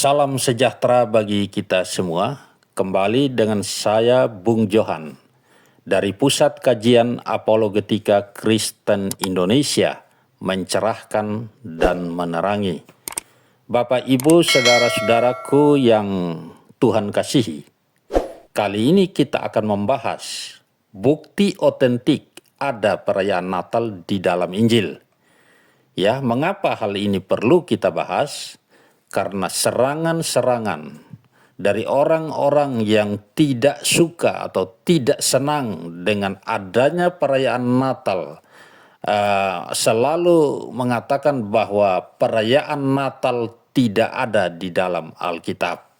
Salam sejahtera bagi kita semua. Kembali dengan saya Bung Johan dari Pusat Kajian Apologetika Kristen Indonesia, mencerahkan dan menerangi. Bapak, Ibu, saudara-saudaraku yang Tuhan kasihi, kali ini kita akan membahas bukti otentik ada perayaan Natal di dalam Injil. Ya, mengapa hal ini perlu kita bahas? Karena serangan-serangan dari orang-orang yang tidak suka atau tidak senang dengan adanya perayaan Natal selalu mengatakan bahwa perayaan Natal tidak ada di dalam Alkitab.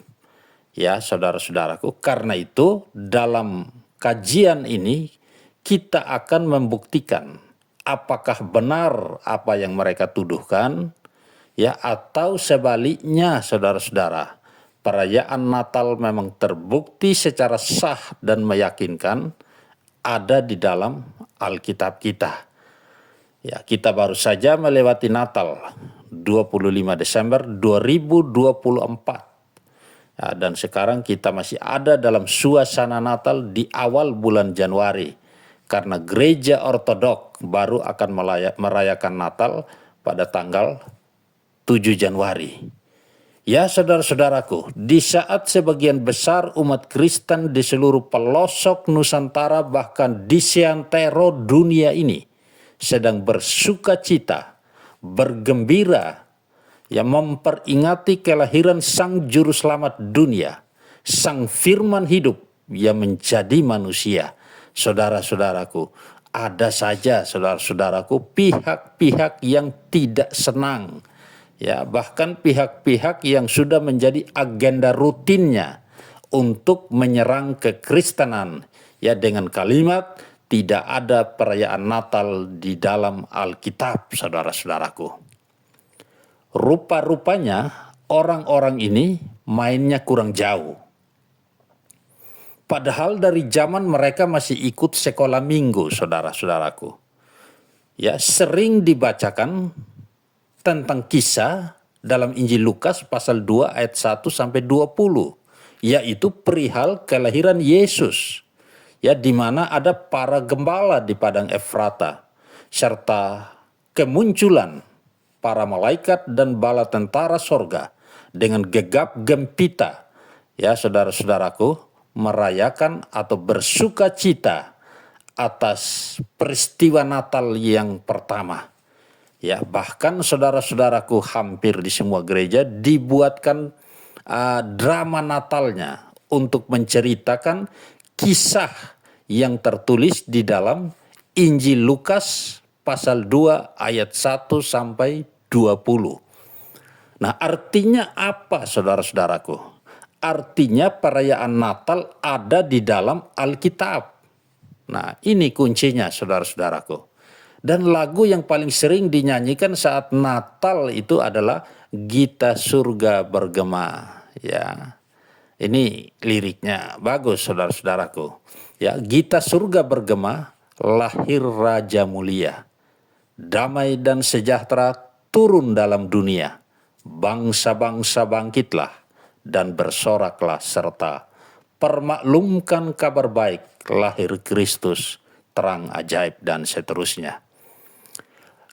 Ya, saudara-saudaraku, karena itu dalam kajian ini kita akan membuktikan apakah benar apa yang mereka tuduhkan, ya, atau sebaliknya, saudara-saudara, perayaan Natal memang terbukti secara sah dan meyakinkan ada di dalam Alkitab kita. Ya, kita baru saja melewati Natal 25 Desember 2024. Ya, dan sekarang kita masih ada dalam suasana Natal di awal bulan Januari, karena gereja ortodok baru akan merayakan Natal pada tanggal 7 Januari. Ya, saudara-saudaraku, di saat sebagian besar umat Kristen di seluruh pelosok Nusantara, bahkan di seantero dunia ini, sedang bersuka cita, bergembira, yang memperingati kelahiran Sang Juru Selamat dunia, Sang Firman hidup yang menjadi manusia. Saudara-saudaraku, ada saja, saudara-saudaraku, pihak-pihak yang tidak senang, ya, bahkan pihak-pihak yang sudah menjadi agenda rutinnya untuk menyerang kekristenan, ya, dengan kalimat tidak ada perayaan Natal di dalam Alkitab, saudara-saudaraku. Rupa-rupanya orang-orang ini mainnya kurang jauh. Padahal dari zaman mereka masih ikut sekolah minggu, saudara-saudaraku. Ya, sering dibacakan tentang kisah dalam Injil Lukas pasal 2 ayat 1 sampai 20, yaitu perihal kelahiran Yesus. Ya, di mana ada para gembala di padang Efrata serta kemunculan para malaikat dan bala tentara sorga dengan gegap gempita, ya, saudara-saudaraku, merayakan atau bersuka cita atas peristiwa Natal yang pertama. Ya, bahkan saudara-saudaraku, hampir di semua gereja dibuatkan drama Natalnya untuk menceritakan kisah yang tertulis di dalam Injil Lukas pasal 2 ayat 1 sampai 20. Nah, artinya apa, saudara-saudaraku? Artinya perayaan Natal ada di dalam Alkitab. Nah, ini kuncinya, saudara-saudaraku. Dan lagu yang paling sering dinyanyikan saat Natal itu adalah Gita Surga Bergema. Ya, ini liriknya bagus, saudara-saudaraku. Ya, Gita Surga Bergema, lahir Raja Mulia. Damai dan sejahtera turun dalam dunia. Bangsa-bangsa bangkitlah dan bersoraklah serta permaklumkan kabar baik, lahir Kristus, terang ajaib, dan seterusnya.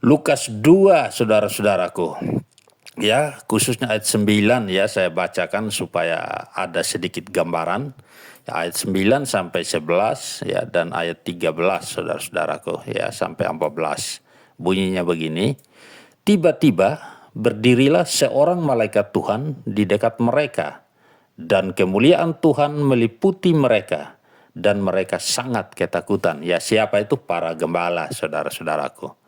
Lukas 2, saudara-saudaraku. Ya, khususnya ayat 9, ya, saya bacakan supaya ada sedikit gambaran. Ya, ayat 9 sampai 11, ya, dan ayat 13, saudara-saudaraku, ya, sampai 14. Bunyinya begini: tiba-tiba berdirilah seorang malaikat Tuhan di dekat mereka, dan kemuliaan Tuhan meliputi mereka, dan mereka sangat ketakutan. Ya, siapa itu? Para gembala, saudara-saudaraku.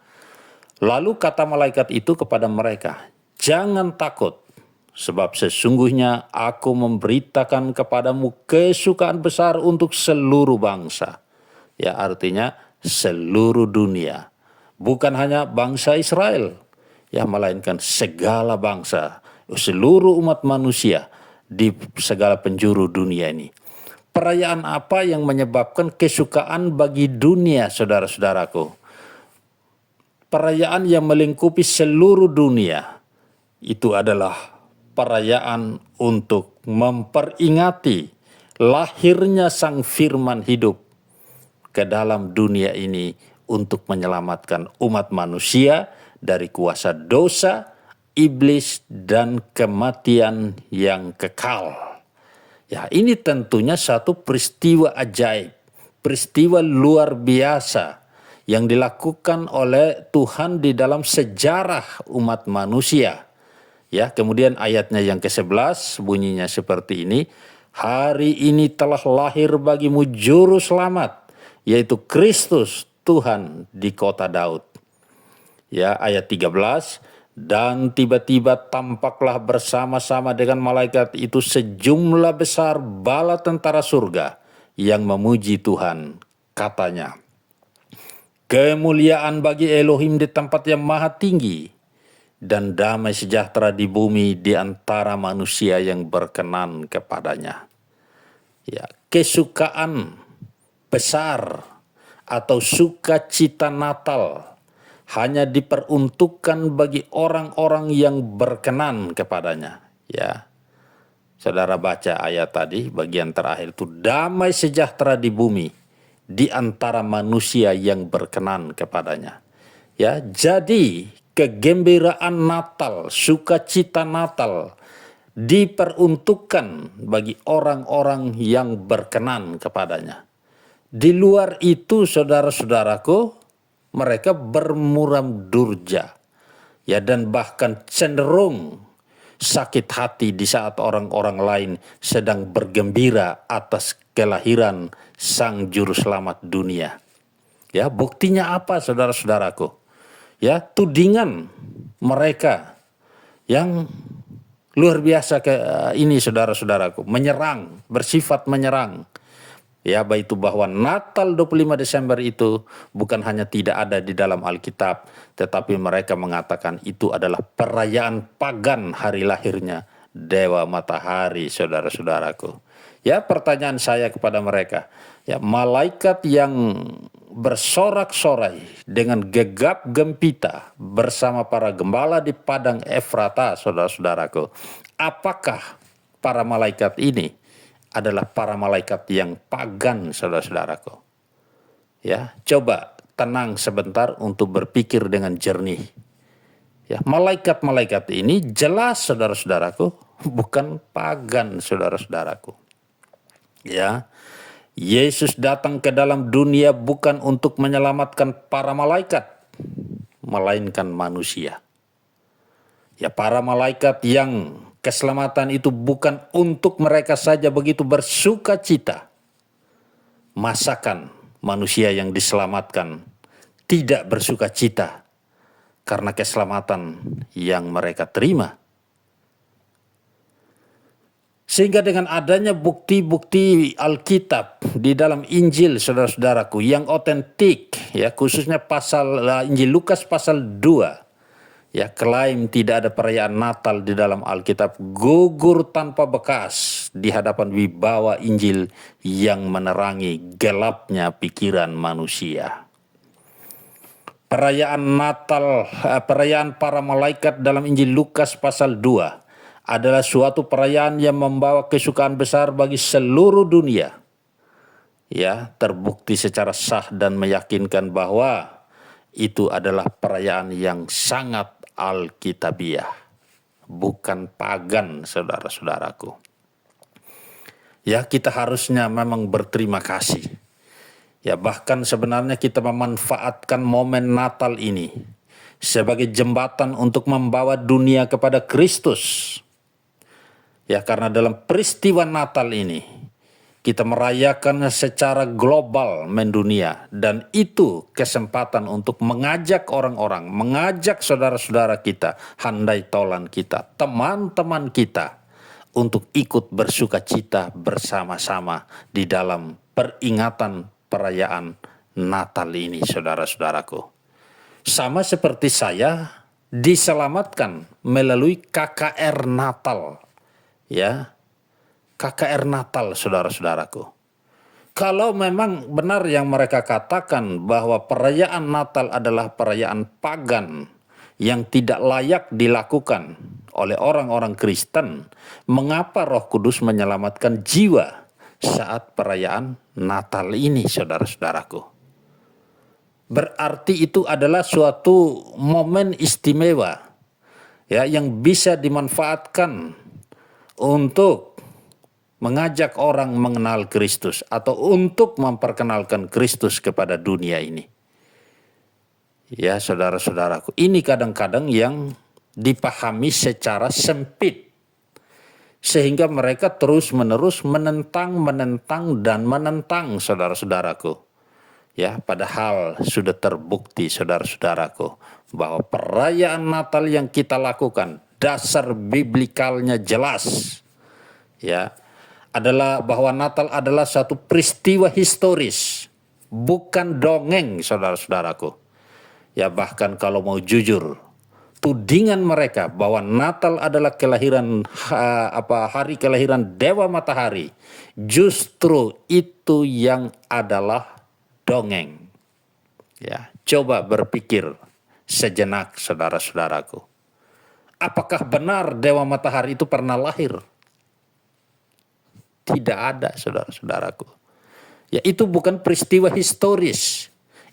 Lalu kata malaikat itu kepada mereka, jangan takut, sebab sesungguhnya aku memberitakan kepadamu kesukaan besar untuk seluruh bangsa. Ya, artinya seluruh dunia. Bukan hanya bangsa Israel, ya, melainkan segala bangsa, seluruh umat manusia di segala penjuru dunia ini. Perayaan apa yang menyebabkan kesukaan bagi dunia, saudara-saudaraku? Perayaan yang melingkupi seluruh dunia itu adalah perayaan untuk memperingati lahirnya Sang Firman hidup ke dalam dunia ini untuk menyelamatkan umat manusia dari kuasa dosa, iblis, dan kematian yang kekal. Ya, ini tentunya satu peristiwa ajaib, peristiwa luar biasa yang dilakukan oleh Tuhan di dalam sejarah umat manusia. Ya, kemudian ayatnya yang ke-11 bunyinya seperti ini. Hari ini telah lahir bagimu juru selamat, yaitu Kristus Tuhan di kota Daud. Ya, ayat 13. Dan tiba-tiba tampaklah bersama-sama dengan malaikat itu sejumlah besar bala tentara surga yang memuji Tuhan. Katanya, kemuliaan bagi Elohim di tempat yang maha tinggi, dan damai sejahtera di bumi di antara manusia yang berkenan kepadanya. Ya, kesukaan besar atau sukacita Natal hanya diperuntukkan bagi orang-orang yang berkenan kepadanya. Ya, saudara baca ayat tadi bagian terakhir itu, damai sejahtera di bumi di antara manusia yang berkenan kepadanya. Ya, jadi kegembiraan Natal, sukacita Natal diperuntukkan bagi orang-orang yang berkenan kepadanya. Di luar itu, saudara-saudaraku, mereka bermuram durja, ya, dan bahkan cenderung sakit hati di saat orang-orang lain sedang bergembira atas kelahiran Sang Juru Selamat dunia. Ya, buktinya apa, saudara-saudaraku? Ya, tudingan mereka yang luar biasa ini, saudara-saudaraku, menyerang, bersifat menyerang. Ya, baik itu bahwa Natal 25 Desember itu bukan hanya tidak ada di dalam Alkitab, tetapi mereka mengatakan itu adalah perayaan pagan hari lahirnya Dewa Matahari, saudara-saudaraku. Ya, pertanyaan saya kepada mereka, ya, malaikat yang bersorak-sorai dengan gegap gempita bersama para gembala di padang Efrata, saudara-saudaraku, apakah para malaikat ini adalah para malaikat yang pagan, saudara-saudaraku? Ya, coba tenang sebentar untuk berpikir dengan jernih. Ya, malaikat-malaikat ini jelas, saudara-saudaraku, bukan pagan, saudara-saudaraku. Ya, Yesus datang ke dalam dunia bukan untuk menyelamatkan para malaikat, melainkan manusia. Ya, para malaikat yang keselamatan itu bukan untuk mereka saja begitu bersuka cita. Masakan manusia yang diselamatkan tidak bersuka cita karena keselamatan yang mereka terima. Sehingga dengan adanya bukti-bukti Alkitab di dalam Injil, saudara-saudaraku, yang otentik, ya, khususnya Injil Lukas pasal 2, ya, klaim tidak ada perayaan Natal di dalam Alkitab gugur tanpa bekas di hadapan wibawa Injil yang menerangi gelapnya pikiran manusia. Perayaan Natal, perayaan para malaikat dalam Injil Lukas pasal 2 adalah suatu perayaan yang membawa kesukaan besar bagi seluruh dunia. Ya, terbukti secara sah dan meyakinkan bahwa itu adalah perayaan yang sangat Alkitabiah, bukan pagan, saudara-saudaraku. Ya, kita harusnya memang berterima kasih. Ya, bahkan sebenarnya kita memanfaatkan momen Natal ini sebagai jembatan untuk membawa dunia kepada Kristus. Ya, karena dalam peristiwa Natal ini kita merayakannya secara global mendunia, dan itu kesempatan untuk mengajak orang-orang, mengajak saudara-saudara kita, handai tolan kita, teman-teman kita untuk ikut bersuka cita bersama-sama di dalam peringatan perayaan Natal ini, saudara-saudaraku. Sama seperti saya diselamatkan melalui KKR Natal, ya. KKR Natal, saudara-saudaraku. Kalau memang benar yang mereka katakan bahwa perayaan Natal adalah perayaan pagan, yang tidak layak dilakukan oleh orang-orang Kristen, mengapa Roh Kudus menyelamatkan jiwa saat perayaan Natal ini, saudara-saudaraku? Berarti itu adalah suatu momen istimewa ya yang bisa dimanfaatkan untuk mengajak orang mengenal Kristus atau untuk memperkenalkan Kristus kepada dunia ini. Ya, saudara-saudaraku, ini kadang-kadang yang dipahami secara sempit sehingga mereka terus-menerus menentang dan menentang, saudara-saudaraku. Ya, padahal sudah terbukti, saudara-saudaraku, bahwa perayaan Natal yang kita lakukan dasar biblikalnya jelas. Ya, adalah bahwa Natal adalah satu peristiwa historis, bukan dongeng, saudara-saudaraku. Ya, bahkan kalau mau jujur, tudingan mereka bahwa Natal adalah hari kelahiran Dewa Matahari, justru itu yang adalah dongeng. Ya, coba berpikir sejenak, saudara-saudaraku. Apakah benar Dewa Matahari itu pernah lahir? Tidak ada, saudara-saudaraku. Ya, itu bukan peristiwa historis.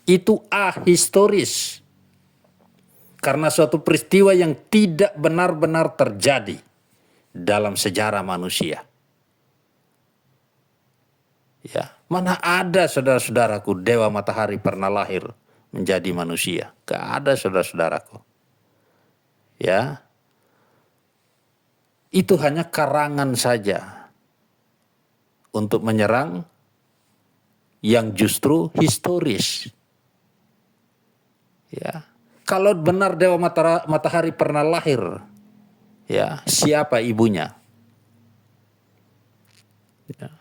Itu ahistoris. Karena suatu peristiwa yang tidak benar-benar terjadi dalam sejarah manusia. Ya, mana ada, saudara-saudaraku, Dewa Matahari pernah lahir menjadi manusia? Gak ada, saudara-saudaraku. Ya, itu hanya karangan saja untuk menyerang yang justru historis. Ya, kalau benar Dewa Matahari pernah lahir, ya, siapa ibunya? Ya.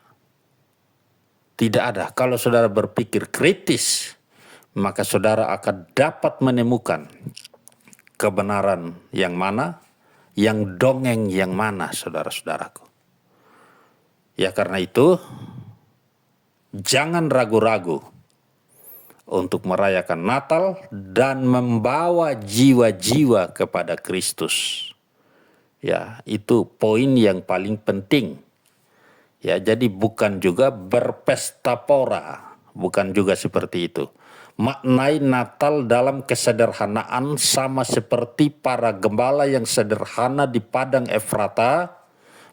Tidak ada. Kalau saudara berpikir kritis, maka saudara akan dapat menemukan kebenaran yang mana, yang dongeng yang mana, saudara-saudaraku. Ya, karena itu jangan ragu-ragu untuk merayakan Natal dan membawa jiwa-jiwa kepada Kristus. Ya, itu poin yang paling penting. Ya, jadi bukan juga berpesta pora, bukan juga seperti itu. Maknai Natal dalam kesederhanaan sama seperti para gembala yang sederhana di padang Efrata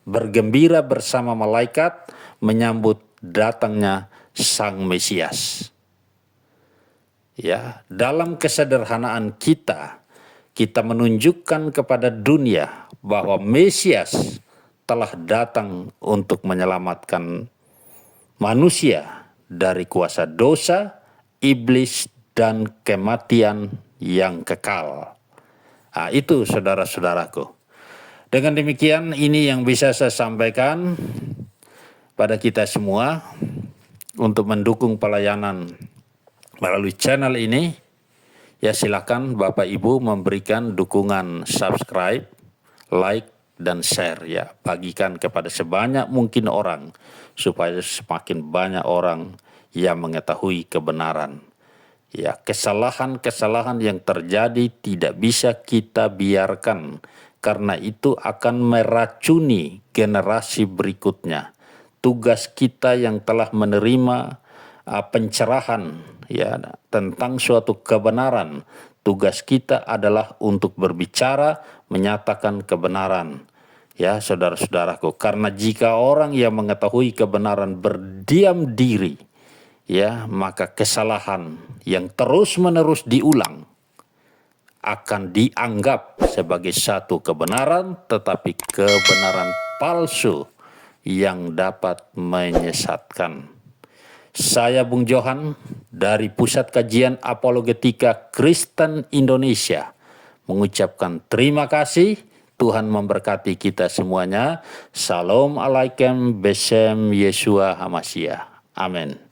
bergembira bersama malaikat menyambut datangnya Sang Mesias. Ya, dalam kesederhanaan kita menunjukkan kepada dunia bahwa Mesias telah datang untuk menyelamatkan manusia dari kuasa dosa, iblis, dan kematian yang kekal. Nah, itu, saudara-saudaraku. Dengan demikian, ini yang bisa saya sampaikan pada kita semua untuk mendukung pelayanan melalui channel ini. Ya, silakan Bapak Ibu memberikan dukungan subscribe, like, dan share, ya. Bagikan kepada sebanyak mungkin orang supaya semakin banyak orang yang mengetahui kebenaran. Ya, kesalahan-kesalahan yang terjadi tidak bisa kita biarkan karena itu akan meracuni generasi berikutnya. Tugas kita yang telah menerima pencerahan, ya, tentang suatu kebenaran, tugas kita adalah untuk berbicara, menyatakan kebenaran. Ya, saudara-saudaraku, karena jika orang yang mengetahui kebenaran berdiam diri, ya, maka kesalahan yang terus-menerus diulang akan dianggap sebagai satu kebenaran, tetapi kebenaran palsu yang dapat menyesatkan. Saya Bung Johan dari Pusat Kajian Apologetika Kristen Indonesia mengucapkan terima kasih. Tuhan memberkati kita semuanya. Shalom alaikum besem Yeshua Hamashiach. Amin.